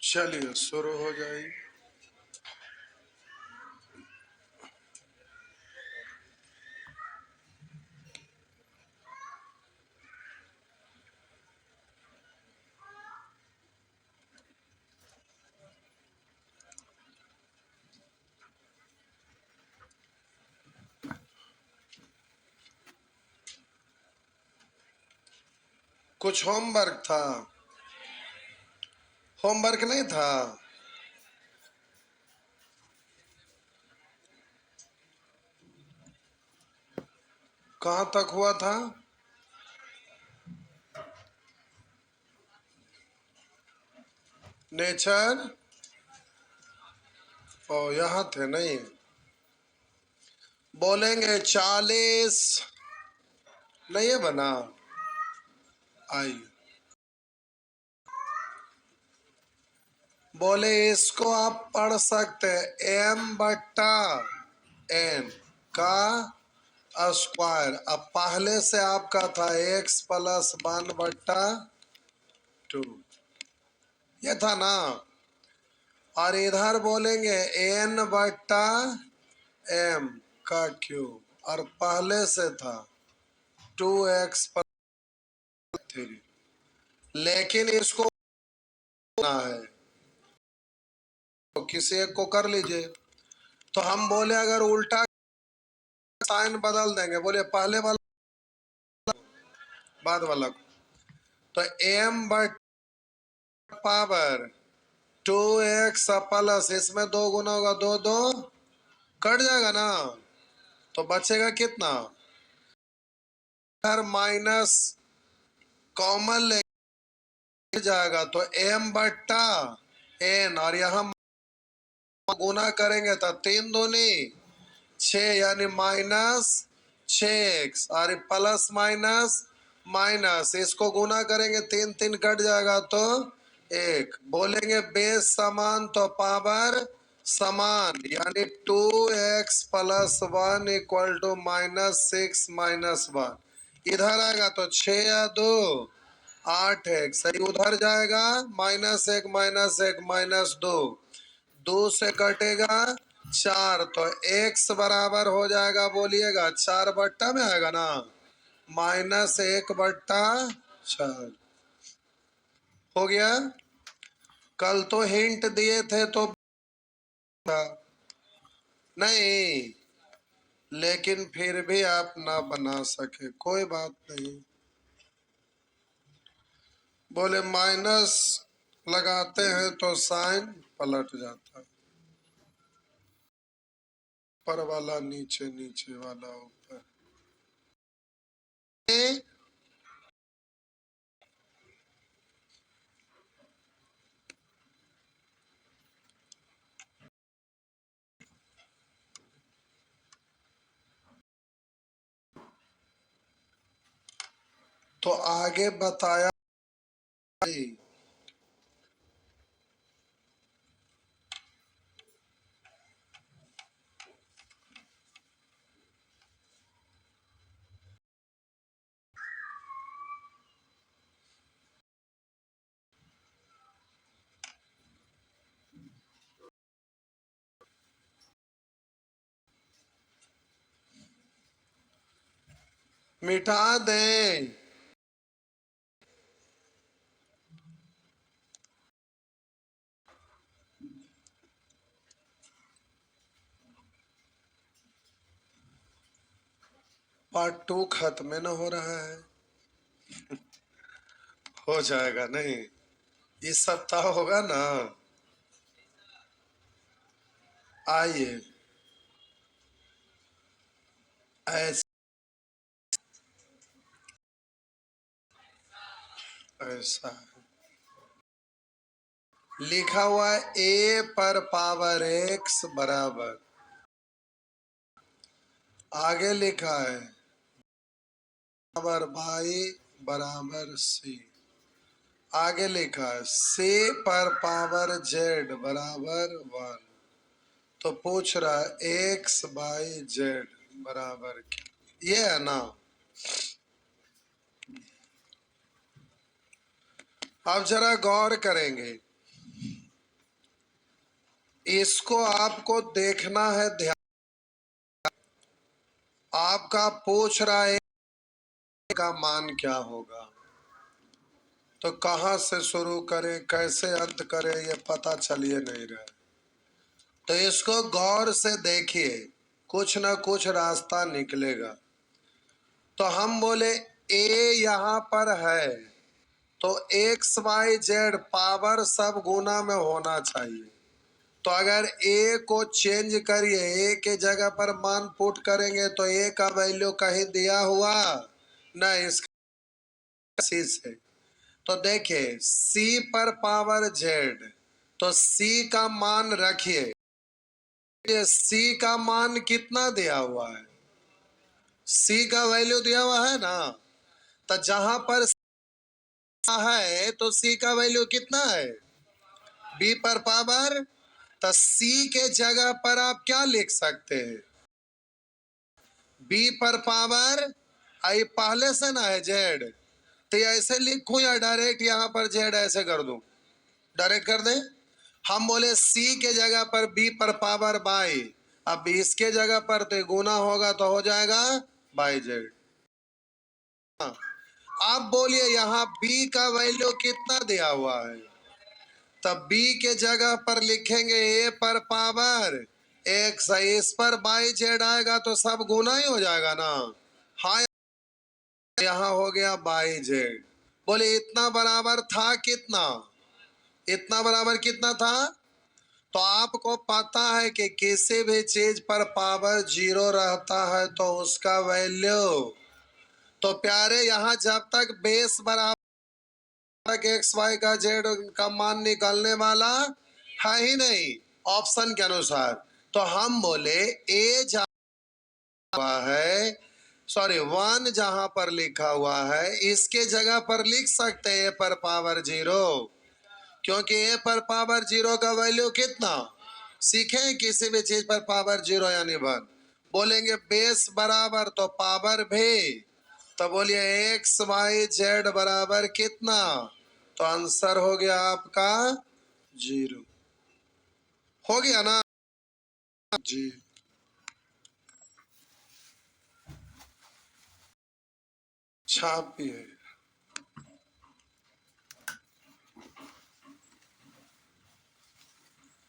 चलिए शुरू हो जाइए। कुछ होमवर्क था? होमवर्क नहीं था? कहाँ तक हुआ था? नेचर। ओ यहाँ थे नहीं। बोलेंगे 40 नहीं है बना। आइए बोले इसको आप पढ़ सकते हैं m बट्टा n का स्क्वायर। अब पहले से आपका था x प्लस 1 बट्टा 2, ये था ना। और इधर बोलेंगे n बट्टा m का क्यूब और पहले से था 2x प्लस 3, लेकिन इसको ना है तो किसी एक को कर लीजिए। तो हम बोले अगर उल्टा साइन बदल देंगे, बोले पहले वाला बाद वाला को, तो m but power 2x plus इसमें 2 गुना होगा, 2 2 कट जाएगा ना, तो बचेगा कितना? हर माइनस कॉमन ले जाएगा तो m बट्टा n, और यहाँ गुना करेंगे तो 3 दूनी 6 यानी माइनस 6x, और प्लस माइनस माइनस इसको गुना करेंगे 3 3 कट जाएगा तो 1। बोलेंगे बेस समान तो पावर समान, यानी 2x प्लस 1 इक्वल टू -6 -1। इधर आएगा तो 6 या 2 8x, सही उधर जाएगा -1 -1 -2, 2 से कटेगा 4, तो x बराबर हो जाएगा, बोलिएगा 4 बट्टा में आएगा ना, -1 बट्टा 4 हो गया। कल तो हिंट दिए थे तो नहीं, लेकिन फिर भी आप ना बना सके, कोई बात नहीं। बोले माइनस लगाते हैं तो साइन पलट जाता है, ऊपर वाला नीचे, नीचे वाला ऊपर। तो आगे बताया मिटा दें। पार्ट 2 खत्म न हो रहा है, हो जाएगा नहीं, इस सप्ताह होगा ना। आइए ऐसा ऐसा लिखा हुआ है a पर पावर x बराबर, आगे लिखा है बराबर y बराबर c, आगे लिखा है c पर पावर z बराबर 1। तो पूछ रहा है x बाई z बराबर क्या, ये है ना। अब जरा गौर करेंगे, इसको आपको देखना है ध्यान। आपका पूछ रहा है का मान क्या होगा, तो कहां से शुरू करें कैसे अंत करें ये पता चलिए नहीं रहा। तो इसको गौर से देखिए, कुछ ना कुछ रास्ता निकलेगा। तो हम बोले ए यहां पर है तो एक्स वाई जेड पावर सब गुना में होना चाहिए। तो अगर ए को चेंज करिए, ए के जगह पर मान पुट करेंगे तो ए का वैल्यू कहीं दिया हुआ ना, इसका सी से। तो देखिए सी पर पावर जेड, तो सी का मान रखिए। सी का मान कितना दिया हुआ है, सी का वैल्यू दिया हुआ है ना। तो जहां पर है तो सी का वैल्यू कितना है, बी पर पावर। तो सी के जगह पर आप क्या लिख सकते हैं, बी पर पावर, आई पहले से ना है जेड, तो ऐसे लिखूं या डायरेक्ट यहां पर जेड ऐसे कर दूं, डायरेक्ट कर दें। हम बोले सी के जगह पर बी पर पावर बाई, अब इसके जगह पर तो गुना होगा तो हो जाएगा बाई जेड। आप बोलिए यहाँ बी का वैल्यू कितना दिया हुआ है, तब बी के जगह पर लिखेंगे ए पर पावर एक्स, इस पर बाई जेड आएगा तो सब गुना ही हो जाएगा ना। हाँ, यहाँ हो गया बाई जेड। बोले इतना बराबर था कितना, इतना बराबर कितना था। तो आपको पता है कि किसी भी चीज पर पावर जीरो रहता है तो उसका वैल्यू, तो प्यारे यहाँ जब तक बेस बराबर एक्स वाई का जेड का मान निकालने वाला है ही नहीं ऑप्शन के अनुसार, तो हम बोले ए जहां हुआ है, सॉरी वन जहां पर लिखा हुआ है इसके जगह पर लिख सकते हैं ए पर पावर जीरो, क्योंकि ए पर पावर जीरो का वैल्यू कितना, सीखें किसी भी चीज पर पावर जीरो यानी वन। बोलेंगे बेस बराबर तो पावर भी, तो बोलिए एक्स वाई जेड बराबर कितना, तो आंसर हो गया आपका जीरो। हो गया ना जी। छापिए।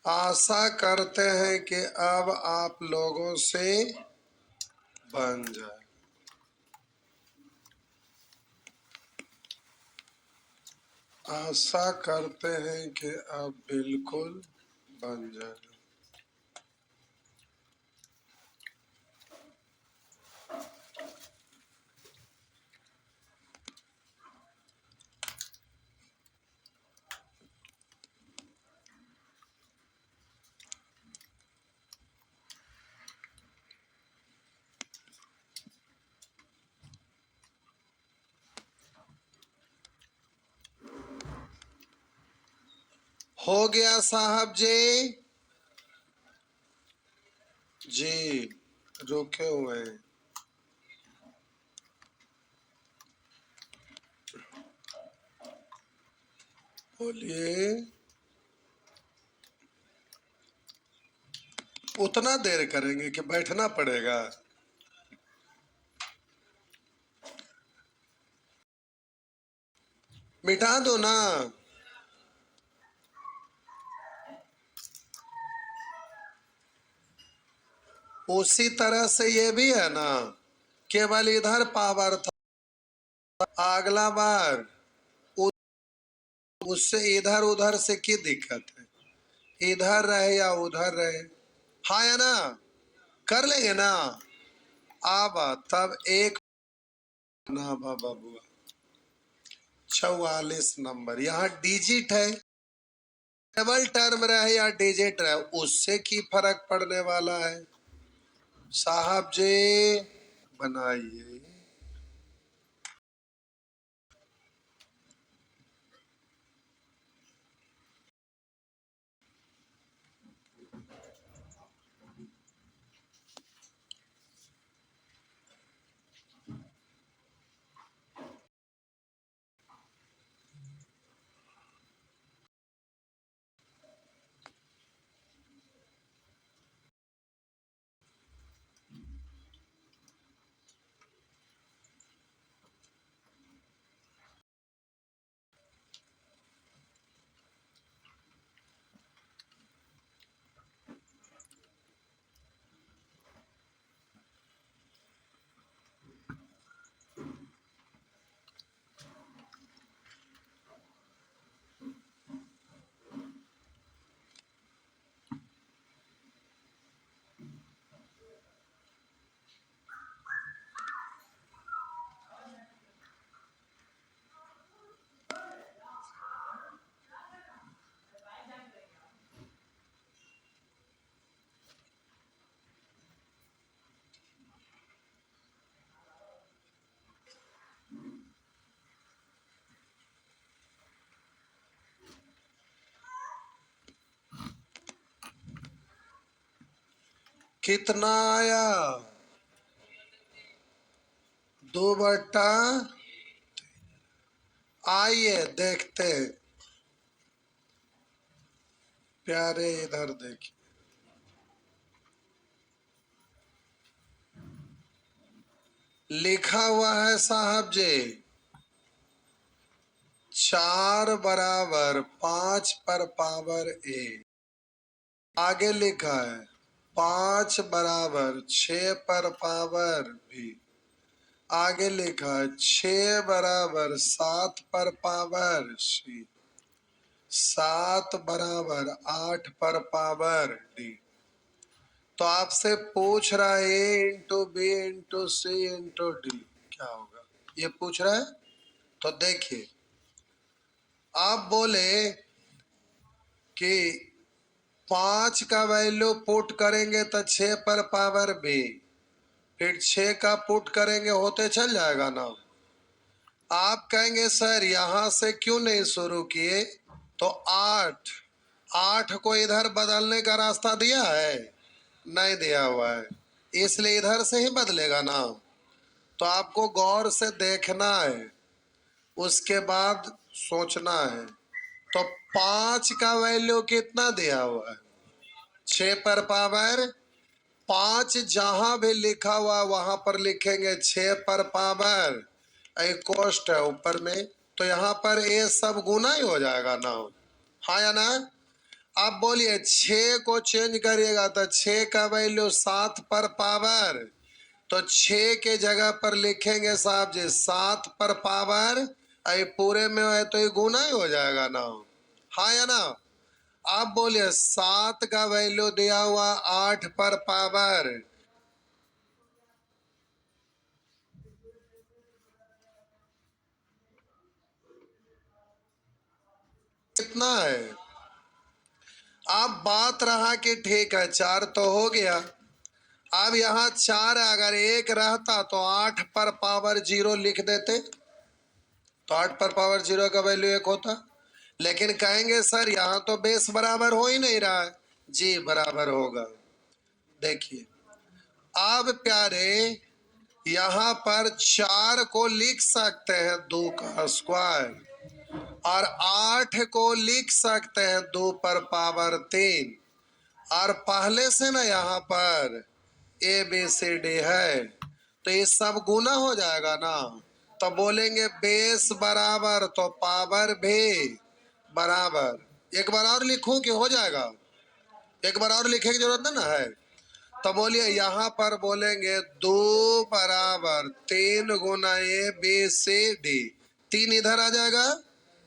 आशा करते हैं कि अब आप लोगों से बन जाए। आशा करते हैं कि अब बिल्कुल बन जाए। हो गया साहब जी, जी रुके हुए हैं। बोलिए। उतना देर करेंगे कि बैठना पड़ेगा। मिटा दो ना। उसी तरह से ये भी है ना, केवल इधर पावर था, अगला बार उससे इधर उधर से की दिक्कत है, इधर रहे या उधर रहे। हाँ या ना, कर लेंगे ना। अब तब एक ना बाबा बुआ 44 नंबर यहाँ डिजिट है, डबल टर्म रहे या डिजिट रहे उससे की फर्क पड़ने वाला है साहब जी। बनाइए। कितना आया? 2/। आइए देखते हैं प्यारे, इधर देखिए। लिखा हुआ है साहब जी 4 बराबर 5 पर पावर ए। आगे लिखा है 5 बराबर 6 पर पावर बी। आगे लिखा है 6 बराबर 7 पर पावर सी। 7 बराबर 8 पर पावर डी। तो आपसे पूछ रहा है ए इंटू बी इंटू सी इंटू डी क्या होगा, ये पूछ रहा है। तो देखिए आप बोले कि 5 का वैल्यू पुट करेंगे तो 6 पर पावर बी, फिर 6 का पुट करेंगे होते चल जाएगा ना। आप कहेंगे सर यहां से क्यों नहीं शुरू किए, तो 8 को इधर बदलने का रास्ता दिया है, नहीं दिया हुआ है, इसलिए इधर से ही बदलेगा ना। तो आपको गौर से देखना है, उसके बाद सोचना है। तो 5 का वैल्यू कितना दिया हुआ है, 6 पर पावर 5। जहां भी लिखा हुआ वहां पर लिखेंगे 6 पर पावर कोष्ट है ऊपर में, तो यहाँ पर ये सब गुना ही हो जाएगा ना, हाँ या ना। आप बोलिए 6 को चेंज करिएगा तो 6 का वैल्यू 7 पर पावर, तो 6 के जगह पर लिखेंगे साहब जी 7 पर पावर पूरे में है तो ये गुना ही हो जाएगा ना, हाँ या ना। आप बोलिए 7 का वैल्यू दिया हुआ 8 पर पावर कितना है। अब बात रहा कि ठीक है 4 तो हो गया, अब यहाँ 4 अगर 1 रहता तो 8 पर पावर 0 लिख देते, तो 8 पर पावर 0 का वैल्यू 1 होता। लेकिन कहेंगे सर यहाँ तो बेस बराबर हो ही नहीं रहा है, जी बराबर होगा। देखिए अब प्यारे यहाँ पर 4 को लिख सकते हैं 2 का स्क्वायर, और 8 को लिख सकते हैं 2 पर पावर 3, और पहले से ना यहाँ पर ए बी सी डी है, तो ये सब गुना हो जाएगा ना। तो बोलेंगे बेस बराबर तो पावर भी बराबर। एक बार और लिखूं कि हो जाएगा, एक बार और लिखने की जरूरत नहीं ना है। तो बोलिए यहाँ पर बोलेंगे 2 बराबर 3 गुना ए बी सी डी, 3 इधर आ जाएगा।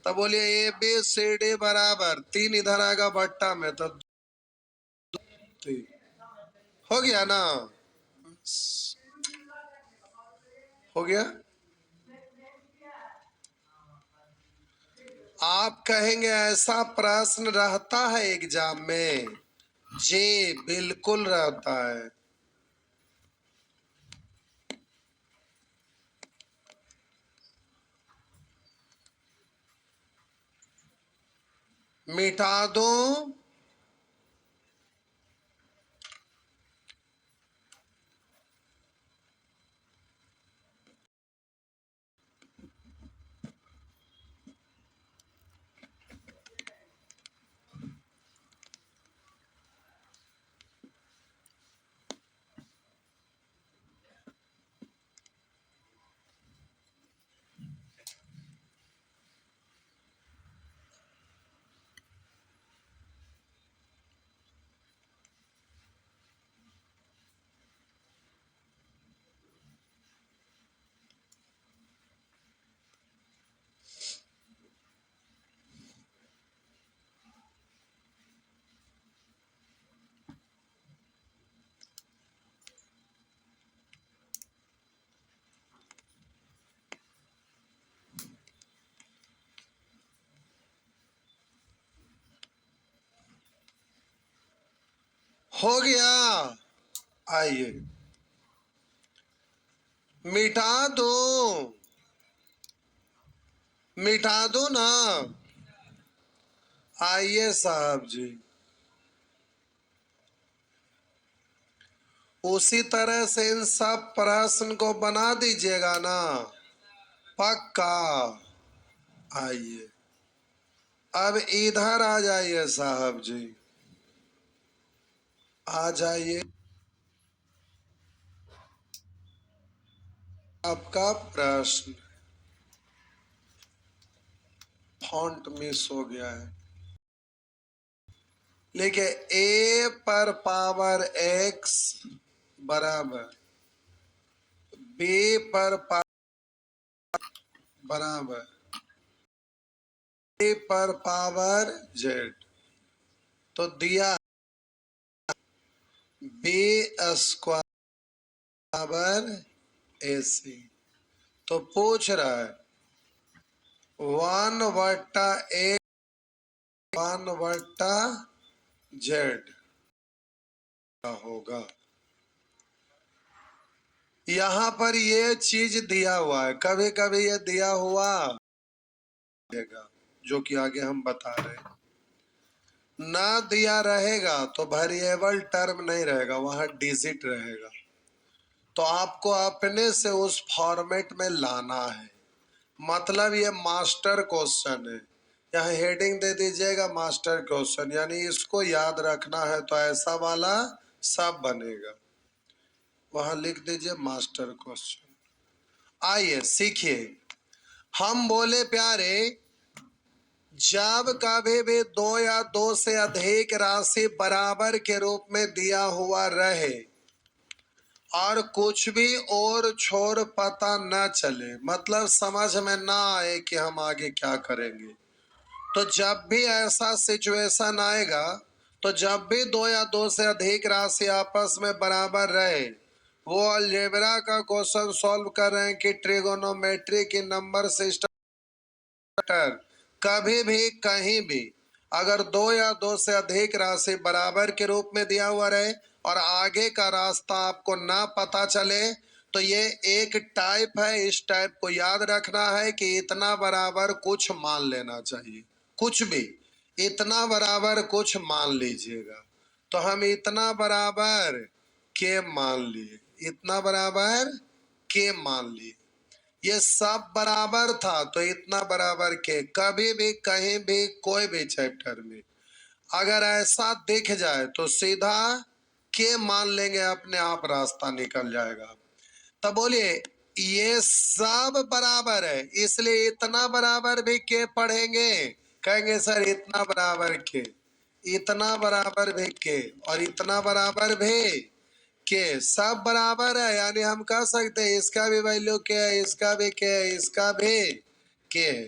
तो बोलिए ए बी सी डी बराबर 3 इधर आएगा बट्टा में, तो हो गया ना, हो गया। आप कहेंगे ऐसा प्रश्न रहता है एग्जाम में, जी बिल्कुल रहता है। मिटा दो, हो गया। आइए मिटा दो, मिटा दो ना। आइए साहब जी उसी तरह से इन सब प्रश्न को बना दीजिएगा ना, पक्का। आइए अब इधर आ जाइए साहब जी, आ जाइए। आपका प्रश्न, फॉन्ट मिस हो गया है, लिखे a पर पावर x बराबर b पर पावर बराबर a पर पावर z। तो दिया b स्क्वायर बराबर ac। तो पूछ रहा है 1/x 1/z होगा। यहाँ पर ये चीज दिया हुआ है, कभी कभी ये दिया हुआ जो कि आगे हम बता रहे हैं। ना दिया रहेगा तो वेरिएबल टर्म नहीं रहेगा, वहां डिजिट रहेगा। तो आपको अपने से उस फॉर्मेट में लाना है। मतलब ये मास्टर क्वेश्चन है, यहाँ हेडिंग दे दीजिएगा मास्टर क्वेश्चन, यानी इसको याद रखना है तो ऐसा वाला सब बनेगा, वहां लिख दीजिए मास्टर क्वेश्चन। आइए सीखिए। हम बोले प्यारे, जब कभी भी दो या दो से अधिक राशि बराबर के रूप में दिया हुआ रहे और कुछ भी और छोर पता न चले, मतलब समझ में ना आए कि हम आगे क्या करेंगे, तो जब भी ऐसा सिचुएशन आएगा, तो जब भी दो या दो से अधिक राशि आपस में बराबर रहे, वो अलजेब्रा का क्वेश्चन सॉल्व कर रहे हैं कि ट्रिगोनोमेट्री की नंबर सिस्टम, कभी भी कहीं भी अगर दो या दो से अधिक राशि बराबर के रूप में दिया हुआ रहे और आगे का रास्ता आपको ना पता चले, तो ये एक टाइप है। इस टाइप को याद रखना है कि इतना बराबर कुछ मान लेना चाहिए, कुछ भी इतना बराबर कुछ मान लीजिएगा। तो हम इतना बराबर के मान लिए, इतना बराबर के मान लिए, ये सब बराबर था तो इतना बराबर के। कभी भी कहीं भी कोई भी चैप्टर में अगर ऐसा दिख जाए तो सीधा के मान लेंगे, अपने आप रास्ता निकल जाएगा। तब बोलिए ये सब बराबर है, इसलिए इतना बराबर भी के पढ़ेंगे, कहेंगे सर इतना बराबर के, इतना बराबर भी के, और इतना बराबर भी के, सब बराबर है। यानी हम कह सकते हैं इसका भी वैल्यू के है, इसका भी के है, इसका भी के है।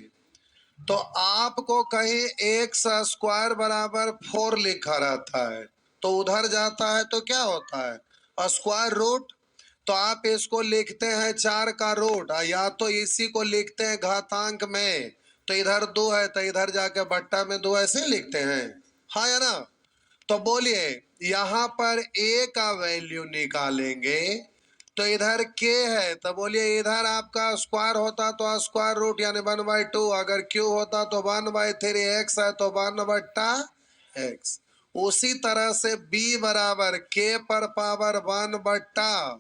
तो आपको कहीं एक्स स्क्वायर बराबर 4 लिखा रहता है, तो उधर जाता है तो क्या होता है स्क्वायर रूट। तो आप इसको लिखते हैं 4 का रूट, या तो इसी को लिखते हैं घातांक में, तो इधर 2 है तो इधर जाके बट्टा में 2 ऐसे लिखते हैं, हाँ या ना। तो बोलिए यहां पर a का वैल्यू निकालेंगे तो इधर k है, तो बोलिए इधर आपका स्क्वायर होता तो स्क्वायर रूट यानी 1/2, अगर q होता तो 1/3, x है तो 1/x। उसी तरह से b बराबर k पर पावर 1/,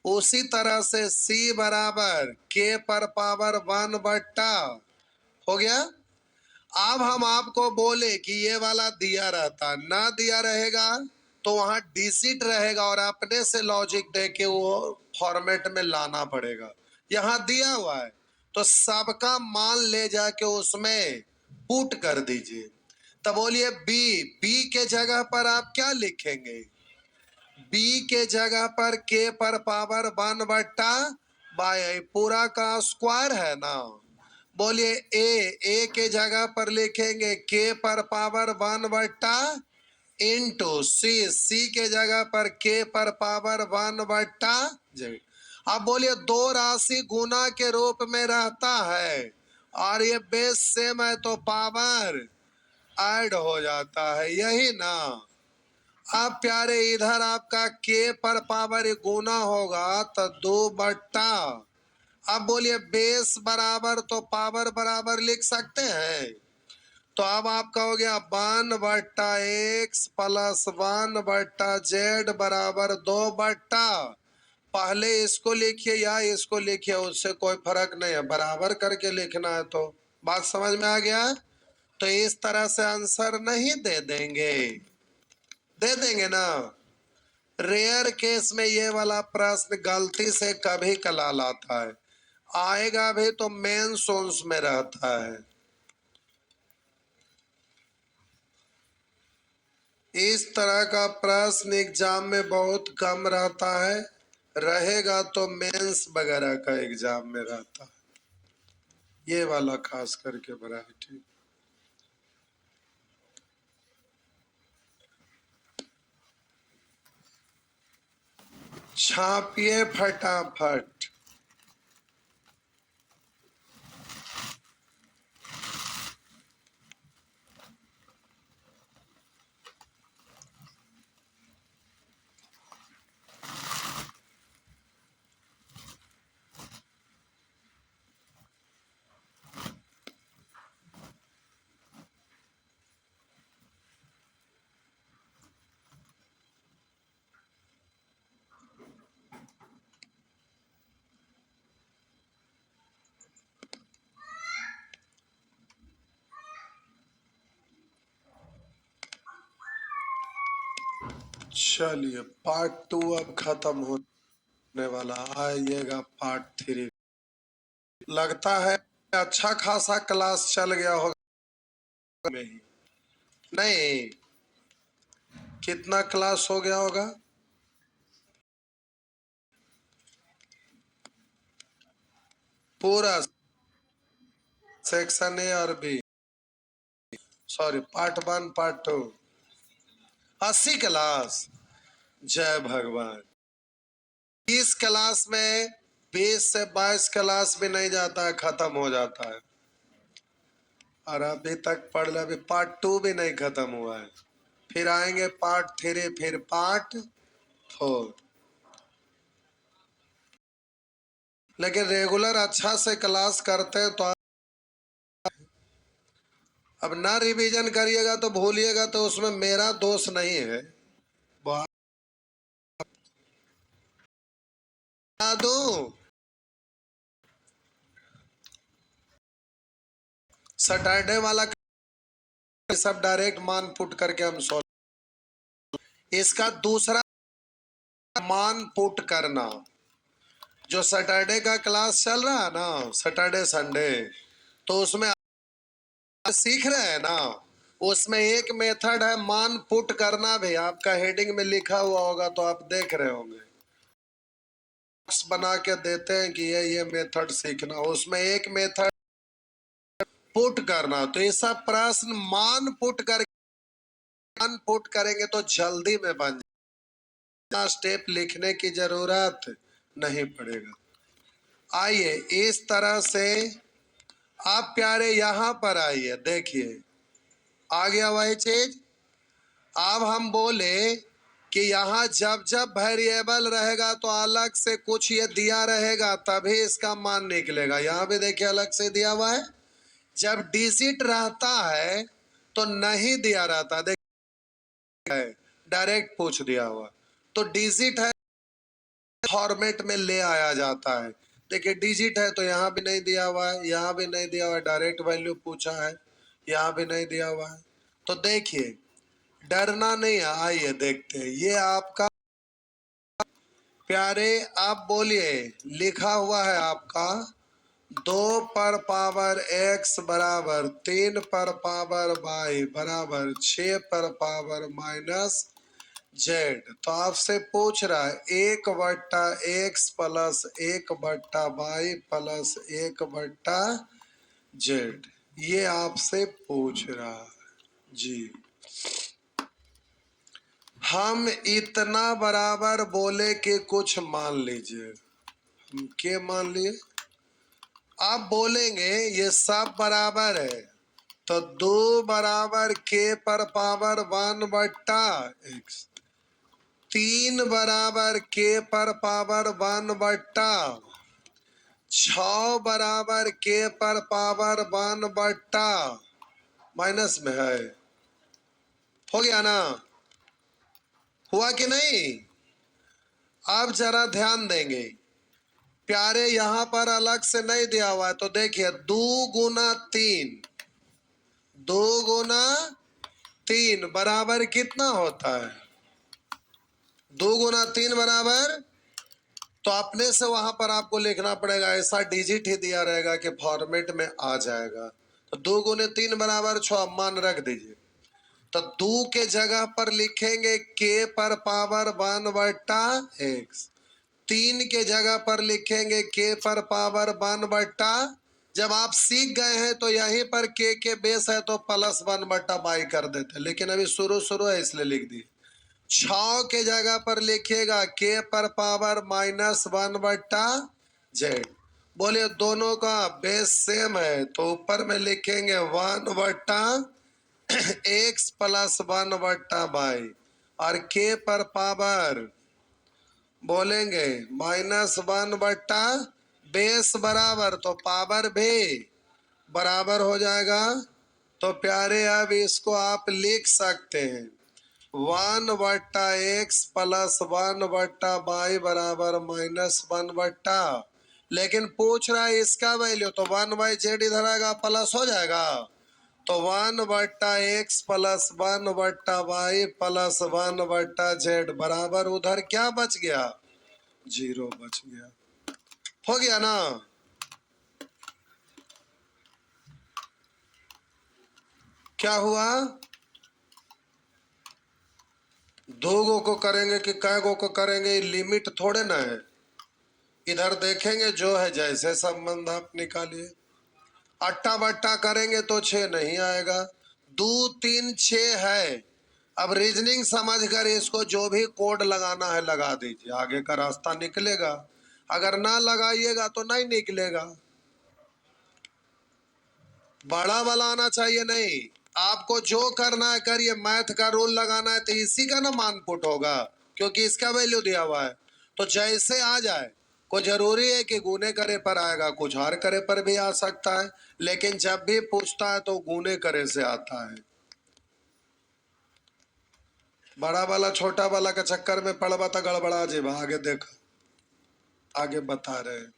उसी तरह से c बराबर k पर पावर 1/, हो गया। अब हम आपको बोले कि ये वाला दिया रहता, ना दिया रहेगा तो वहां डिजिट रहेगा और अपने से लॉजिक दे के वो फॉर्मेट में लाना पड़ेगा। यहां दिया हुआ है तो सबका मान ले जाके उसमें पुट कर दीजिए। तब बोलिए बी, बी के जगह पर आप क्या लिखेंगे, बी के जगह पर के पर पावर 1/, पूरा का स्क्वायर है ना। बोलिए ए के जगह पर लिखेंगे के पर पावर 1/, इंटू सी, सी के जगह पर के पर पावर 1/। अब बोलिए दो राशि गुना के रूप में रहता है और ये बेस सेम है तो पावर ऐड हो जाता है, यही ना। अब प्यारे इधर आपका के पर पावर गुना होगा तो 2/। अब बोलिए बेस बराबर तो पावर बराबर लिख सकते हैं, तो अब आपका हो गया 1/x प्लस 1/z बराबर 2/। पहले इसको लिखिए या इसको लिखिए, उससे कोई फर्क नहीं है, बराबर करके लिखना है। तो बात समझ में आ गया? तो इस तरह से आंसर नहीं दे देंगे, दे देंगे ना। रेयर केस में ये वाला प्रश्न गलती से कभी कलाल आता है, आएगा भी तो मेन सोर्स में रहता है। इस तरह का प्रश्न एग्जाम में बहुत कम रहता है, रहेगा तो मेंस वगैरह का एग्जाम में रहता है, ये वाला खास करके वैरायटी। छापिए फटाफट। चलिए पार्ट 2 अब खत्म होने वाला, आइएगा पार्ट 3। लगता है अच्छा खासा क्लास चल गया होगा में ही, नहीं? कितना क्लास हो गया होगा? पूरा सेक्शन ए और B, sorry part 1 part 2, 80 class. जय भगवान। इस क्लास में 20 से 22 क्लास भी नहीं जाता है, खत्म हो जाता है। और अभी तक पढ़ ले, अभी पार्ट 2 भी नहीं खत्म हुआ है, फिर आएंगे पार्ट 3, फिर पार्ट 4। लेकिन रेगुलर अच्छा से क्लास करते हैं तो अब ना रिवीजन करिएगा तो भूलिएगा, तो उसमें मेरा दोष नहीं है। बता दूं, सैटरडे वाला सब डायरेक्ट मान पुट करके हम सॉल्व। इसका दूसरा मान पुट करना, जो सैटरडे का क्लास चल रहा है ना, सैटरडे संडे, तो उसमें सीख रहे हैं ना, उसमें एक मेथड है मान पुट करना भी, आपका हेडिंग में लिखा हुआ होगा तो आप देख रहे होंगे, बना के देते हैं कि ये मेथड सीखना, उसमें एक मेथड पुट करना। तो ये सब प्रश्न मान पुट कर, मान पुट करेंगे तो जल्दी में बन जाए, स्टेप लिखने की जरूरत नहीं पड़ेगा। आइए इस तरह से आप प्यारे यहां पर आइए, देखिए आ गया वही चीज। अब हम बोले कि यहाँ जब जब वेरिएबल रहेगा तो अलग से कुछ ये दिया रहेगा, तभी इसका मान निकलेगा। यहाँ भी देखिए अलग से दिया हुआ है। जब डिजिट रहता है तो नहीं दिया रहता, देखिए डायरेक्ट पूछ दिया हुआ, तो डिजिट है फॉर्मेट में ले आया जाता है। देखिए डिजिट है तो यहाँ भी नहीं दिया हुआ है, यहाँ भी नहीं दिया हुआ है, डायरेक्ट वैल्यू पूछा है, यहाँ भी नहीं दिया हुआ है। तो देखिए डरना नहीं है, आइए देखते हैं। ये आपका प्यारे आप बोलिए, लिखा हुआ है आपका 2 पर पावर x बराबर 3 पर पावर y बराबर 6 पर पावर माइनस z। तो आपसे पूछ रहा है 1/x plus 1/y plus 1/z, ये आपसे पूछ रहा है जी। हम इतना बराबर बोले कि कुछ मान लीजिए, हम क्या मान लिए? आप बोलेंगे ये सब बराबर है, तो 2 बराबर k पर पावर 1/x, 3 बराबर k पर पावर 1/, 6 बराबर k पर पावर 1/, माइनस में है। हो गया ना? हुआ कि नहीं? अब जरा ध्यान देंगे प्यारे, यहां पर अलग से नहीं दिया हुआ है, तो देखिए 2 गुना 3, 2 गुना 3 बराबर कितना होता है? 2 गुना 3 बराबर, तो अपने से वहां पर आपको लिखना पड़ेगा, ऐसा डिजिट ही दिया रहेगा कि फॉर्मेट में आ जाएगा। तो 2 गुने 3 बराबर 6, मान रख दीजिए। तो 2 के जगह पर लिखेंगे k पर पावर 1/x, 3 के जगह पर लिखेंगे k पर पावर 1/, जब आप सीख गए हैं तो यहीं पर k के बेस है तो +1/y कर देते, लेकिन अभी शुरू शुरू है इसलिए लिख दी। 6 के जगह पर लिखिएगा k पर पावर -1/z। बोलिए दोनों का बेस सेम है तो ऊपर में लिखेंगे 1/x + 1/y, और k पर पावर बोलेंगे -1/, बेस बराबर तो पावर भी बराबर हो जाएगा। तो प्यारे अब इसको आप लिख सकते हैं 1/x + 1/y बराबर -1/, लेकिन पूछ रहा है इसका वैल्यू, तो 1/z इधर आएगा, प्लस हो जाएगा। तो 1/x + 1/y + 1/z बराबर उधर क्या बच गया? 0 बच गया। हो गया ना? क्या हुआ? 2 गो को करेंगे कि कै गो को करेंगे, लिमिट थोड़े ना है। इधर देखेंगे जो है जैसे संबंध आप निकालिए। अट्टा बट्टा करेंगे तो 6 नहीं आएगा। 2 3 6 है। अब रीजनिंग समझकर इसको जो भी कोड लगाना है लगा दीजिए, आगे का रास्ता निकलेगा। अगर ना लगाइएगा तो नहीं निकलेगा। बड़ा वाला आना चाहिए नहीं, आपको जो करना है करिए। मैथ का रूल लगाना है तो इसी का ना मान पुट होगा, क्योंकि इसका वैल्यू दिया हुआ है। तो जैसे आ जाए, कोई जरूरी है कि गुने करे पर आएगा, कुछ हर करे पर भी आ सकता है, लेकिन जब भी पूछता है तो गुने करे से आता है। बड़ा वाला छोटा वाला का चक्कर में पड़वा तो गड़बड़ा जेबा। आगे देखो, आगे बता रहे हैं।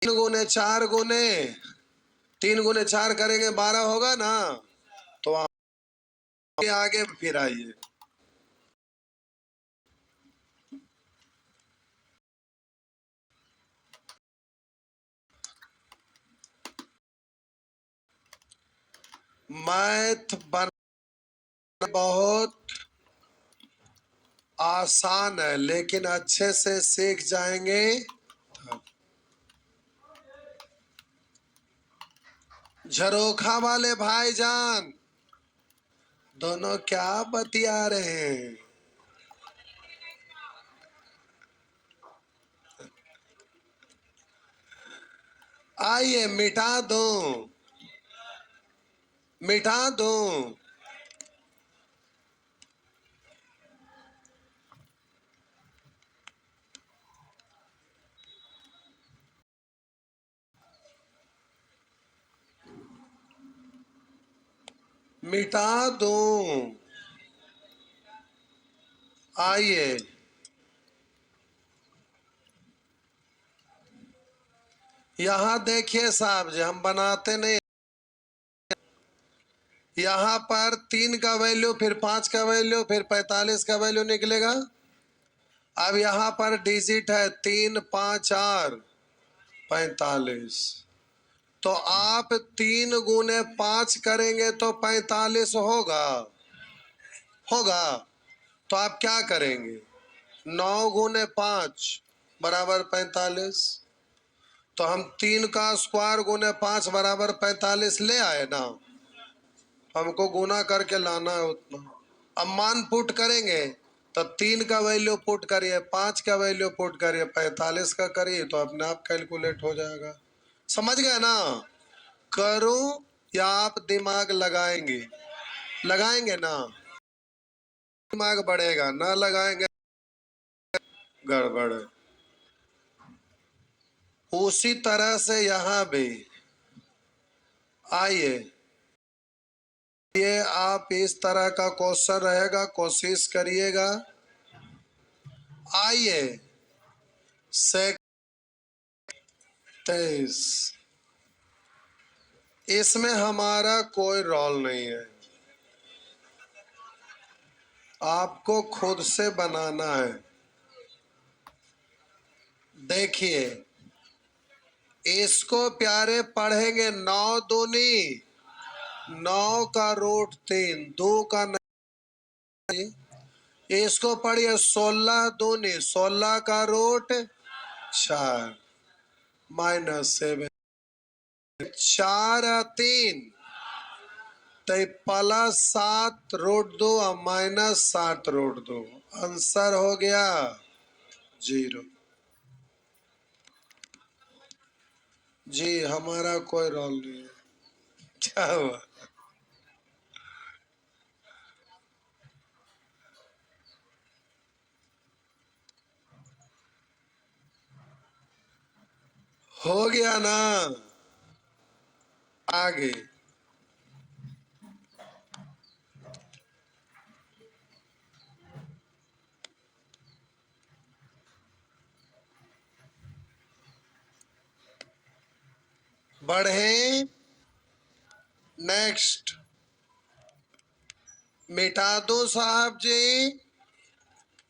तीन गुने 4 गुने 3 गुने 4 करेंगे 12 होगा ना? तो आगे फिर आइए। मैथ बहुत आसान है, लेकिन अच्छे से सीख जाएंगे। झरोखा वाले भाईजान दोनों क्या बतिया रहे हैं? आइए मिटा दो, मिटा दो। मिटा दो। आइए, यहाँ देखिए साहब जी, हम बनाते नहीं। यहाँ पर 3 का वैल्यू, फिर 5 का वैल्यू, फिर 45 का वैल्यू निकलेगा। अब यहाँ पर डिजिट है 3 5 4 45, तो आप 3 गुने 5 करेंगे तो 45 होगा। होगा तो आप क्या करेंगे? 9 गुने 5 बराबर 45, तो हम 3 का स्क्वायर गुने 5 बराबर 45 ले आए ना। हमको गुना करके लाना है उतना। अब मान पुट करेंगे तो 3 का वैल्यू पुट करिए, 5 का वैल्यू पुट करिए, 45 का करिए, तो अपने आप कैलकुलेट हो जाएगा। समझ गए ना? करूं या आप दिमाग लगाएंगे? लगाएंगे ना? दिमाग बढ़ेगा, ना लगाएंगे गड़बड़। उसी तरह से यहां भी आइए, ये आप इस तरह का क्वेश्चन रहेगा, कोशिश करिएगा। आइए 23, इसमें हमारा कोई रोल नहीं है, आपको खुद से बनाना है। देखिए इसको प्यारे पढ़ेंगे, 9 दूनी 9 का रूट 3, 2 का नहीं। इसको पढ़िए 16 दूनी 16 का रूट 4 -7, 4 3 तो +7 रूट 2 और -7 रूट 2, आंसर हो गया 0। जी हमारा कोई रोल नहीं है। क्या हुआ? हो गया ना? आगे बढ़े। नेक्स्ट मिटा दो साहब जी,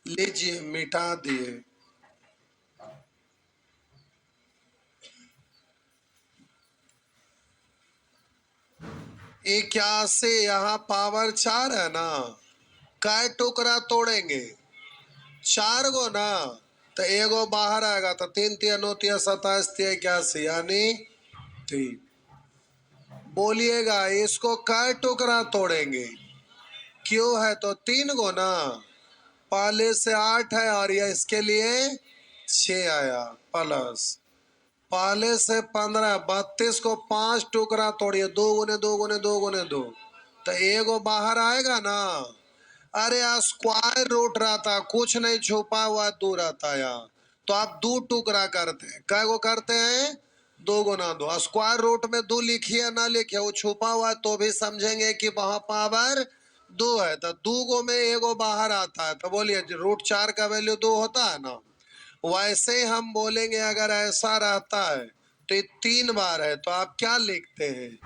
लीजिए मिटा दिए। 81, यहाँ पावर 4 है ना, काय टुकड़ा तोड़ेंगे? 4 गो ना, तो एगो बाहर आएगा, तो 3 तिया 9 तिया 27 तिया 81, यानी 3। बोलिएगा इसको काय टुकड़ा तोड़ेंगे? क्यों है तो 3 गो ना, पहले से 8 है और ये इसके लिए 6 आया, प्लस पहले से 15, 32 को 5 टुकड़ा तोड़िए, 2 गुने 2 गुने 2 गुने 2, तो एगो बाहर आएगा ना। अरे स्क्वायर रूट रहता, कुछ नहीं छुपा हुआ 2 रहता यहाँ, तो आप 2 टुकड़ा करते हैं, कै गो करते हैं? 2 गुना 2। स्क्वायर रूट में 2 लिखिए ना लिखिए, वो छुपा हुआ है तो भी समझेंगे कि वहां पावर 2 है, तो 2 गो में एगो बाहर आता है, तो बोलिए रूट 4 का वैल्यू 2 होता है ना। वैसे हम बोलेंगे अगर ऐसा रहता है तो ये 3 बार है, तो आप क्या लिखते हैं?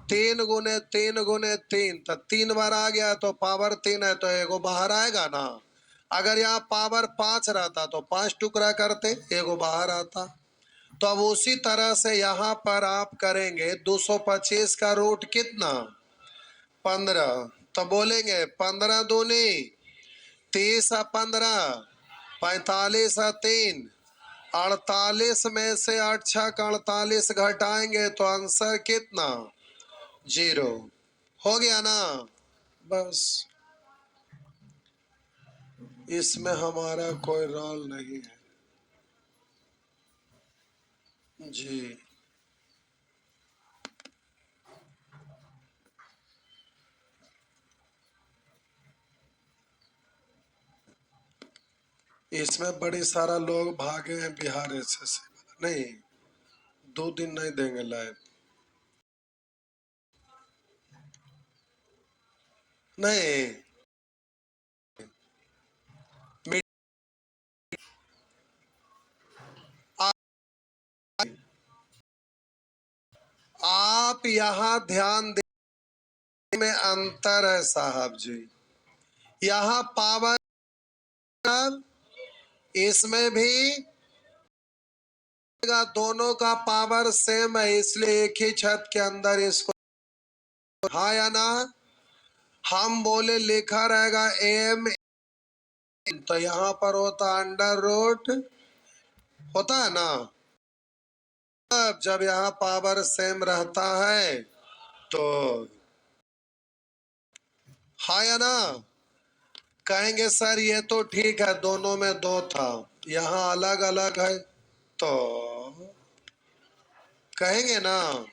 3 गुने 3 गुने 3, तो 3 बार आ गया, तो पावर 3 है, तो एगो बाहर आएगा ना। अगर यहाँ पावर 5 रहता तो 5 टुकड़ा करते, एगो बाहर आता। तो अब उसी तरह से यहाँ पर आप करेंगे 225 का रूट कितना? 15, तो बोलेंगे 15 दूनी 30 और 15 45 और 3 48 में से 8 छक 48 घटाएंगे तो आंसर कितना? 0। हो गया ना? बस इसमें हमारा कोई रोल नहीं है जी। इसमें बड़ी सारा लोग भागे हैं बिहार एसएससी, नहीं 2 दिन नहीं देंगे लाइव, नहीं। आप यहाँ ध्यान देने में अंतर है साहब जी, यहाँ पावर इसमें भी दोनों का पावर सेम है, इसलिए एक ही छत के अंदर इसको, हाँ या ना? हम बोले लिखा रहेगा एम, तो यहाँ पर होता अंडर रूट, होता है ना। अब जब यहाँ पावर सेम रहता है तो हाँ या ना? कहेंगे सर ये तो ठीक है, दोनों में 2 था, यहाँ अलग अलग है, तो कहेंगे ना।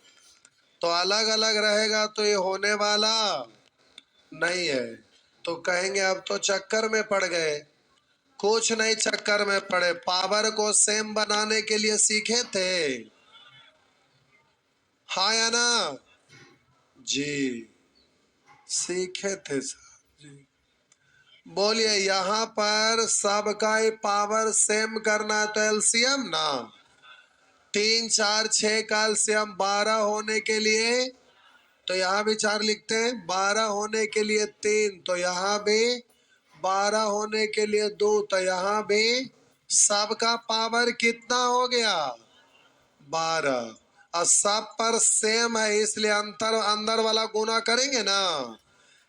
तो अलग अलग रहेगा तो ये होने वाला नहीं है। तो कहेंगे अब तो चक्कर में पड़ गए। कुछ नहीं चक्कर में पड़े, पावर को सेम बनाने के लिए सीखे थे। हाँ या ना जी, सीखे थे साहब जी। बोलिए, यहां पर सबका ही पावर सेम करना है तो एलसीएम ना, 3 4 6 का एलसीएम 12 होने के लिए, तो यहाँ भी 4 लिखते हैं। 12 होने के लिए 3, तो यहाँ भी 12 होने के लिए 2, तो यहाँ भी सबका पावर कितना हो गया 12। और सब पर सेम है इसलिए अंतर अंदर वाला गुना करेंगे ना,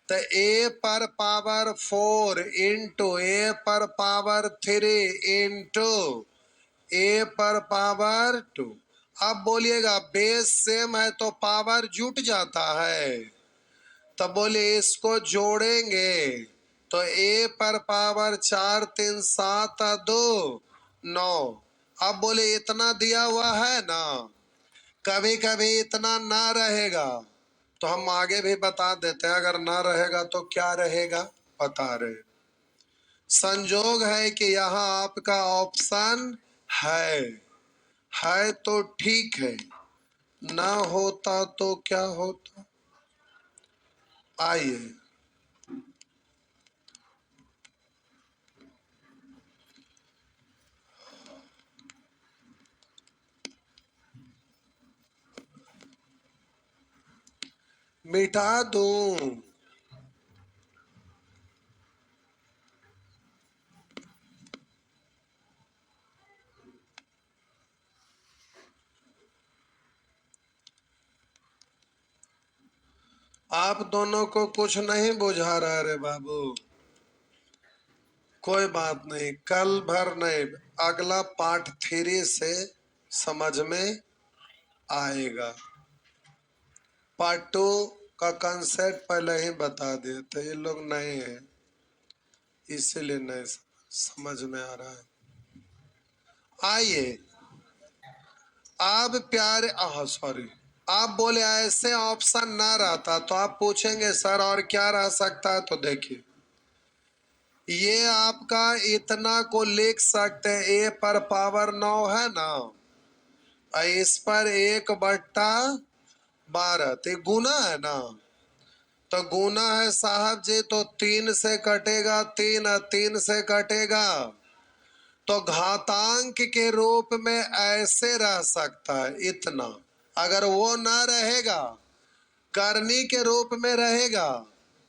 तो ए पर पावर 4 इंटू ए पर पावर 3 इंटू ए पर पावर 2। अब बोलिएगा बेस सेम है तो पावर जुट जाता है, तो बोलिए इसको जोड़ेंगे तो ए पर पावर 4 3 7 2 9। अब बोले इतना दिया हुआ है ना, कभी कभी इतना ना रहेगा तो हम आगे भी बता देते हैं, अगर ना रहेगा तो क्या रहेगा बता रहे। संजोग है कि यहाँ आपका ऑप्शन है तो ठीक है, ना होता तो क्या होता। आइए, मिटा दूं। आप दोनों को कुछ नहीं बुझा रहा रे बाबू, कोई बात नहीं, कल भर नहीं, अगला पार्ट 3 से समझ में आएगा। पार्ट 2 का कंसेप्ट पहले ही बता दिए थे, ये लोग नए हैं इसीलिए नहीं समझ में आ रहा है। आइए, आप प्यारे सॉरी, आप बोले ऐसे ऑप्शन ना रहता तो आप पूछेंगे सर और क्या रह सकता है, तो देखिए ये आपका इतना को लिख सकते हैं, ए पर पावर 9 है ना, इस पर 1/12, तो गुना है ना, तो गुना है साहब जी, तो 3 से कटेगा 3 और 3 से कटेगा, तो घातांक के रूप में ऐसे रह सकता है इतना। अगर वो ना रहेगा, करनी के रूप में रहेगा,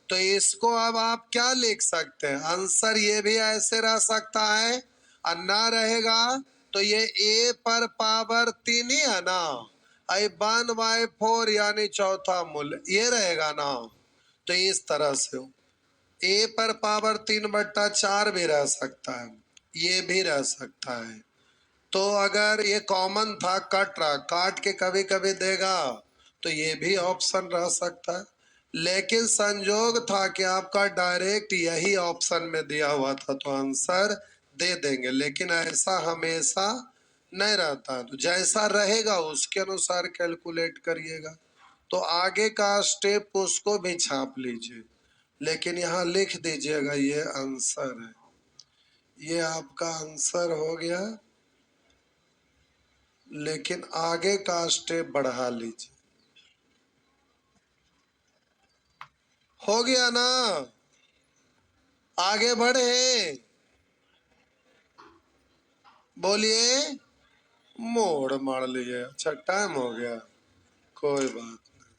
तो इसको अब आप क्या लिख सकते हैं, आंसर ये भी ऐसे रह सकता है, और ना रहेगा तो ये ए पर पावर 3 ही है ना, 1/4 यानी चौथा मूल्य ये रहेगा ना, तो इस तरह से हो। ए पर पावर 3/4 भी रह सकता है, ये भी रह सकता है। तो अगर ये कॉमन था, कट रहा, काट के कभी कभी देगा तो ये भी ऑप्शन रह सकता है, लेकिन संजोग था कि आपका डायरेक्ट यही ऑप्शन में दिया हुआ था तो आंसर दे देंगे, लेकिन ऐसा हमेशा नहीं रहता, तो जैसा रहेगा उसके अनुसार कैलकुलेट करिएगा। तो आगे का स्टेप उसको भी छाप लीजिए, लेकिन यहाँ लिख दीजिएगा ये आंसर है, ये आपका आंसर हो गया, लेकिन आगे का स्टेप बढ़ा लीजिए। हो गया ना, आगे बढ़े, बोलिए। मोड़ मार लिए, अच्छा टाइम हो गया, कोई बात नहीं,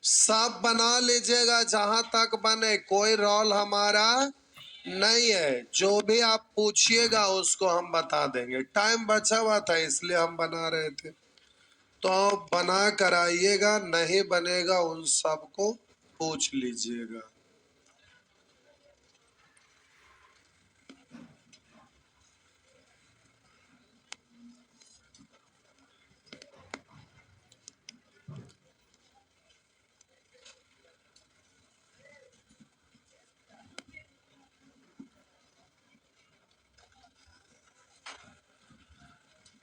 सब बना लीजिएगा जहां तक बने, कोई रोल हमारा नहीं है, जो भी आप पूछिएगा उसको हम बता देंगे। टाइम बचा हुआ था इसलिए हम बना रहे थे, तो बना कर आइएगा, नहीं बनेगा उन सबको पूछ लीजिएगा।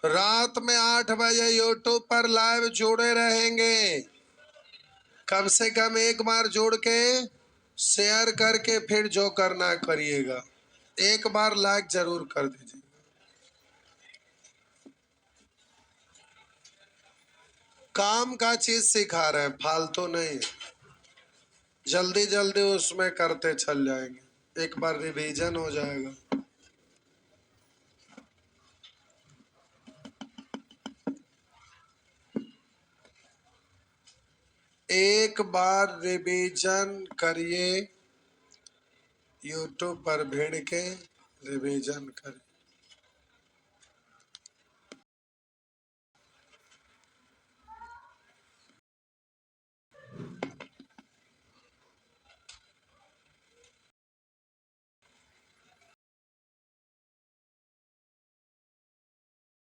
रात में 8 बजे यूट्यूब पर लाइव जुड़े रहेंगे, कम से कम एक बार जुड़ के शेयर करके फिर जो करना है करिएगा। एक बार लाइक जरूर कर दीजिए। काम का चीज सिखा रहे हैं, फालतू नहीं। जल्दी जल्दी उसमें करते चल जाएंगे, एक बार रिवीजन हो जाएगा। एक बार रिवीजन करिए, यूट्यूब पर भिड़ के रिवीजन करिए।